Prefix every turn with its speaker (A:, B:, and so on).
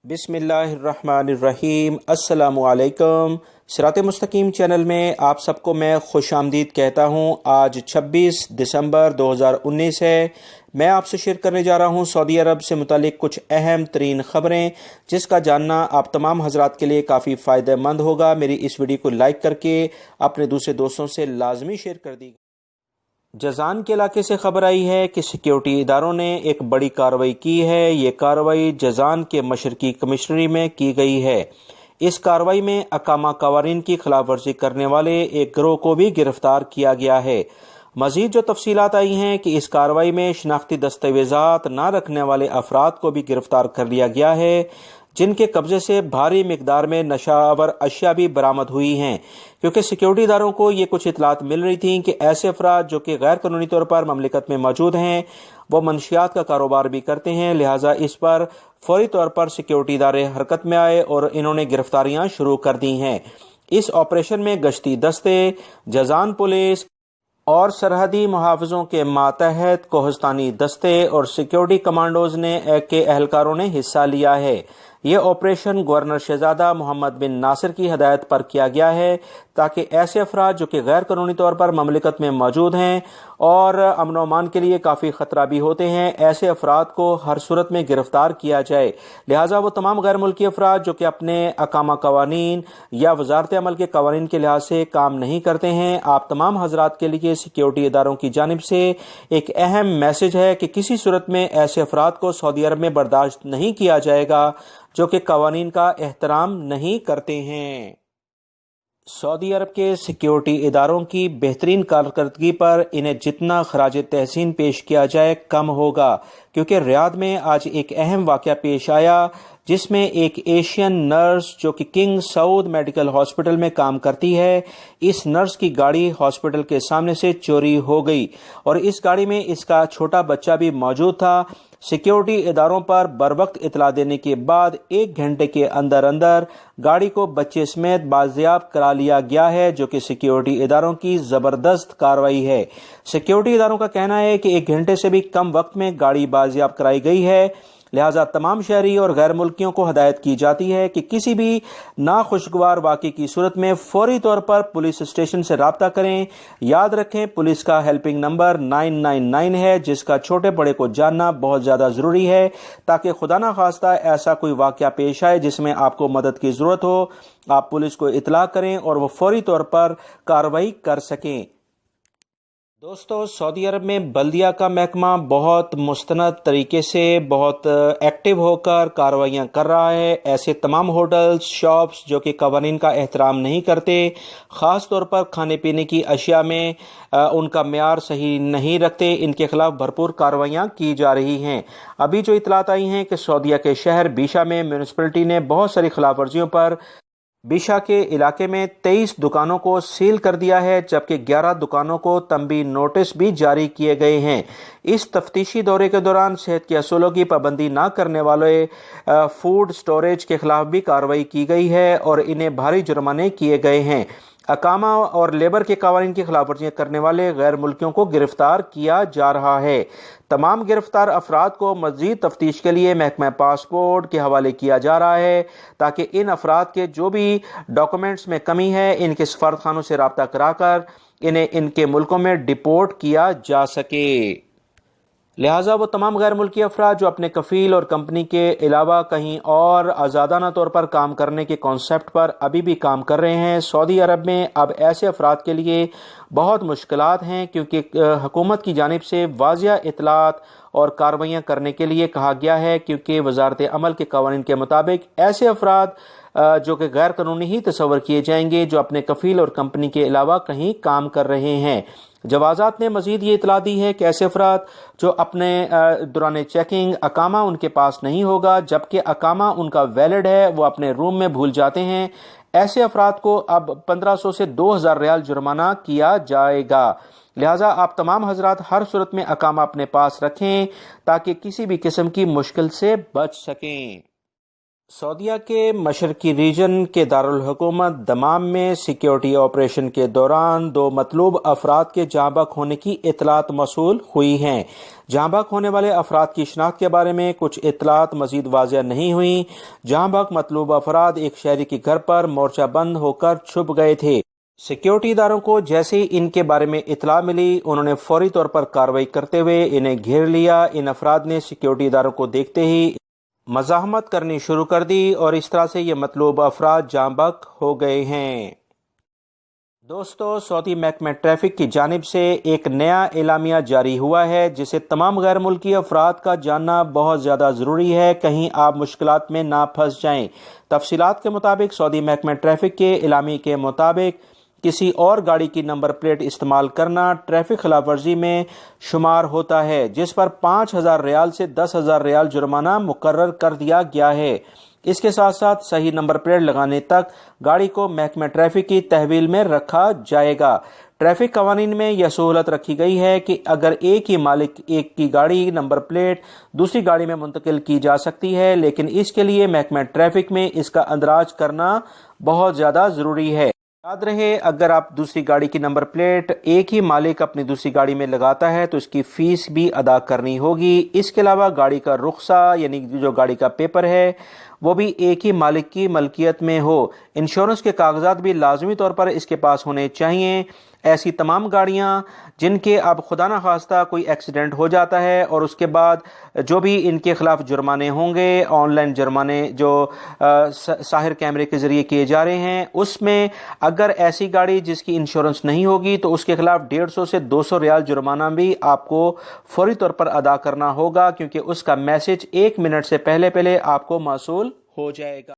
A: बिस्मिल्लाहिर्रहमानिर्रहीम। अस्सलामु अलैकुम। सिरात मुस्तकीम चैनल में आप सबको मैं खुश आमदीद कहता हूँ। आज 26 दिसंबर 2019 है। मैं आपसे शेयर करने जा रहा हूँ सऊदी अरब से मुतालिक कुछ अहम तरीन ख़बरें, जिसका जानना आप तमाम हजरात के लिए काफ़ी फ़ायदेमंद होगा। मेरी इस वीडियो को लाइक करके अपने दूसरे दोस्तों से लाजमी शेयर कर दी। जजान के इलाके से खबर आई है कि सिक्योरिटी इदारों ने एक बड़ी कार्रवाई की है। ये कार्रवाई जजान के मशरकी कमिश्नरी में की गई है। इस कार्रवाई में अकामा कवानीन की खिलाफ वर्जी करने वाले एक गिरोह को भी गिरफ्तार किया गया है। मजीद जो तफसीलात आई हैं कि इस कार्रवाई में शनाख्ती दस्तावेजात न रखने वाले अफराद को भी गिरफ्तार कर लिया गया है, जिनके कब्जे से भारी मिकदार में नशावर अशिया भी बरामद हुई हैं। क्योंकि सिक्योरिटी इदारों को ये कुछ इतलात मिल रही थी कि ऐसे अफराद जो कि गैर कानूनी तौर पर ममलिकत में मौजूद हैं, वो मनशियात का कारोबार भी करते हैं। लिहाजा इस पर फौरी तौर पर सिक्योरिटी इदारे हरकत में आए और इन्होंने गिरफ्तारियां शुरू कर दी हैं। इस ऑपरेशन में गश्ती दस्ते, जजान पुलिस और सरहदी मुहाफ़िज़ों के मातहत कोहिस्तानी दस्ते और सिक्योरिटी कमांडोज ने के एहलकारों ने हिस्सा लिया है। ये ऑपरेशन गवर्नर शहजादा मोहम्मद बिन नासिर की हदायत पर किया गया है, ताकि ऐसे अफराद जो कि गैर कानूनी तौर पर ममलिकत में मौजूद हैं और अमन अमान के लिए काफ़ी ख़तरा भी होते हैं, ऐसे अफराद को हर सूरत में गिरफ्तार किया जाए। लिहाजा वो तमाम गैर मुल्की अफराद जो कि अपने अकामा कवानीन या वजारत अमल के कवानीन के लिहाज से काम नहीं करते हैं, आप तमाम हजरात के लिए सिक्योरिटी इदारों की जानिब से एक अहम मैसेज है कि किसी सूरत में ऐसे अफराद को सऊदी अरब में बर्दाश्त नहीं किया जाएगा जो कि कवानीन का एहतराम नहीं करते हैं। सऊदी अरब के सिक्योरिटी इदारों की बेहतरीन कारकर्दगी पर इन्हें जितना खराज तहसीन पेश किया जाए कम होगा, क्योंकि रियाद में आज एक अहम वाक़या पेश आया, जिसमें एक एशियन नर्स जो कि किंग सऊद मेडिकल हॉस्पिटल में काम करती है, इस नर्स की गाड़ी हॉस्पिटल के सामने से चोरी हो गई और इस गाड़ी में इसका छोटा बच्चा भी मौजूद था। सिक्योरिटी इदारों पर बरवक्त इतला देने के बाद 1 घंटे के अंदर अंदर गाड़ी को बच्चे समेत बाजियाब करा लिया गया है, जो कि सिक्योरिटी इदारों की जबरदस्त कार्रवाई है। सिक्योरिटी इदारों का कहना है कि 1 घंटे से भी कम वक्त में गाड़ी बाजियाब कराई गई है। लिहाजा तमाम शहरी और गैर मुल्कियों को हदायत की जाती है कि किसी भी नाखुशगवार वाक़े की सूरत में फौरी तौर पर पुलिस स्टेशन से राब्ता करें। याद रखें, पुलिस का हेल्पिंग नंबर 999 है, जिसका छोटे बड़े को जानना बहुत ज़्यादा ज़रूरी है, ताकि खुदा ना खास्ता ऐसा कोई वाक़या पेश आए जिसमें आपको मदद की ज़रूरत हो, आप पुलिस को इतला करें और वो फौरी तौर पर कार्रवाई कर सकें। दोस्तों, सऊदी अरब में बल्दिया का महकमा बहुत मुस्तनद तरीके से बहुत एक्टिव होकर कार्रवाइयाँ कर रहा है। ऐसे तमाम होटल्स, शॉप्स जो कि कवानीन का एहतराम नहीं करते, ख़ास तौर पर खाने पीने की अशिया में उनका म्यार सही नहीं रखते, इनके खिलाफ भरपूर कार्रवाइयाँ की जा रही हैं। अभी जो इतलात आई हैं कि सऊदीया के शहर बीशा में म्यूनिसिपलिटी ने बहुत सारी खिलाफ वर्जियों पर बीशा के इलाके में 23 दुकानों को सील कर दिया है, जबकि 11 दुकानों को तंबी नोटिस भी जारी किए गए हैं। इस तफ्तीशी दौरे के दौरान सेहत के असूलों की पाबंदी न करने वाले फूड स्टोरेज के खिलाफ भी कार्रवाई की गई है और इन्हें भारी जुर्माने किए गए हैं। अकामा और लेबर के कवानीन की खिलाफ वर्जियाँ करने वाले गैर मुल्कियों को गिरफ्तार किया जा रहा है। तमाम गिरफ्तार अफराद को मज़ीद तफ्तीश के लिए महकमा पासपोर्ट के हवाले किया जा रहा है, ताकि इन अफराद के जो भी डॉक्यूमेंट्स में कमी है, इनके सफारतखानों से रब्ता कराकर इन्हें इनके मुल्कों में डिपोर्ट किया जा सके। लिहाजा वो तमाम गैर मुल्की अफराद जो अपने कफ़ील और कंपनी के अलावा कहीं और आज़ादाना तौर पर काम करने के कॉन्सेप्ट पर अभी भी काम कर रहे हैं, सऊदी अरब में अब ऐसे अफराद के लिए बहुत मुश्किलात हैं, क्योंकि हुकूमत की जानिब से वाज़िया इतलात और कार्रवाइयाँ करने के लिए कहा गया है, क्योंकि वजारत अमल के कवानीन के मुताबिक ऐसे अफराद जो कि गैर कानूनी ही तस्वर किए जाएंगे जो अपने कफ़ील और कंपनी के अलावा कहीं काम कर रहे हैं। जवाजात ने मजीद ये इतला दी है कि ऐसे अफराद जो अपने दौरान चेकिंग अकामा उनके पास नहीं होगा, जबकि अकामा उनका वैलिड है, वो अपने रूम में भूल जाते हैं, ऐसे अफराद को अब 1500 से 2000 रियाल जुर्माना किया जाएगा। लिहाजा आप तमाम हजरात हर सूरत में अकामा अपने पास रखें, ताकि किसी भी किस्म की मुश्किल से बच सकें। سعودیہ کے مشرقی ریجن کے دارالحکومت دمام میں سیکیورٹی آپریشن کے دوران 2 مطلوب افراد کے جاں بحق ہونے کی اطلاعات موصول ہوئی ہیں۔ جاں بحق ہونے والے افراد کی شناخت کے بارے میں کچھ اطلاعات مزید واضح نہیں ہوئیں۔ جاں بحق مطلوب افراد ایک شہری کے گھر پر مورچہ بند ہو کر چھپ گئے تھے۔ سیکیورٹی اداروں کو جیسے ہی ان کے بارے میں اطلاع ملی، انہوں نے فوری طور پر کارروائی کرتے ہوئے انہیں گھیر لیا۔ ان افراد نے سیکیورٹی اداروں کو دیکھتے ہی مزاحمت کرنی شروع کر دی اور اس طرح سے یہ مطلوب افراد جاں بحق ہو گئے ہیں۔ دوستو، سعودی محکمہ ٹریفک کی جانب سے ایک نیا اعلامیہ جاری ہوا ہے جسے تمام غیر ملکی افراد کا جاننا بہت زیادہ ضروری ہے، کہیں آپ مشکلات میں نہ پھنس جائیں۔ تفصیلات کے مطابق سعودی محکمہ ٹریفک کے اعلامیے کے مطابق کسی اور گاڑی کی نمبر پلیٹ استعمال کرنا ٹریفک خلاف ورزی میں شمار ہوتا ہے، جس پر 5,000 ریال سے 10,000 ریال جرمانہ مقرر کر دیا گیا ہے۔ اس کے ساتھ ساتھ صحیح نمبر پلیٹ لگانے تک گاڑی کو محکمہ ٹریفک کی تحویل میں رکھا جائے گا۔ ٹریفک قوانین میں یہ سہولت رکھی گئی ہے کہ اگر ایک ہی مالک ایک کی گاڑی نمبر پلیٹ دوسری گاڑی میں منتقل کی جا سکتی ہے، لیکن اس کے لیے محکمہ ٹریفک میں اس کا اندراج کرنا بہت زیادہ ضروری ہے۔ یاد رہے، اگر آپ دوسری گاڑی کی نمبر پلیٹ ایک ہی مالک اپنی دوسری گاڑی میں لگاتا ہے تو اس کی فیس بھی ادا کرنی ہوگی۔ اس کے علاوہ گاڑی کا رخصہ یعنی جو گاڑی کا پیپر ہے وہ بھی ایک ہی مالک کی ملکیت میں ہو۔ انشورنس کے کاغذات بھی لازمی طور پر اس کے پاس ہونے چاہیے۔ ایسی تمام گاڑیاں جن کے اب خدا نخواستہ کوئی ایکسیڈنٹ ہو جاتا ہے اور اس کے بعد جو بھی ان کے خلاف جرمانے ہوں گے، آن لائن جرمانے جو ساحر کیمرے کے ذریعے کیے جا رہے ہیں، اس میں اگر ایسی گاڑی جس کی انشورنس نہیں ہوگی تو اس کے خلاف 150 سے 200 ریال جرمانہ بھی آپ کو فوری طور پر ادا کرنا ہوگا، کیونکہ اس کا میسج 1 منٹ سے پہلے آپ کو موصول ہو جائے گا۔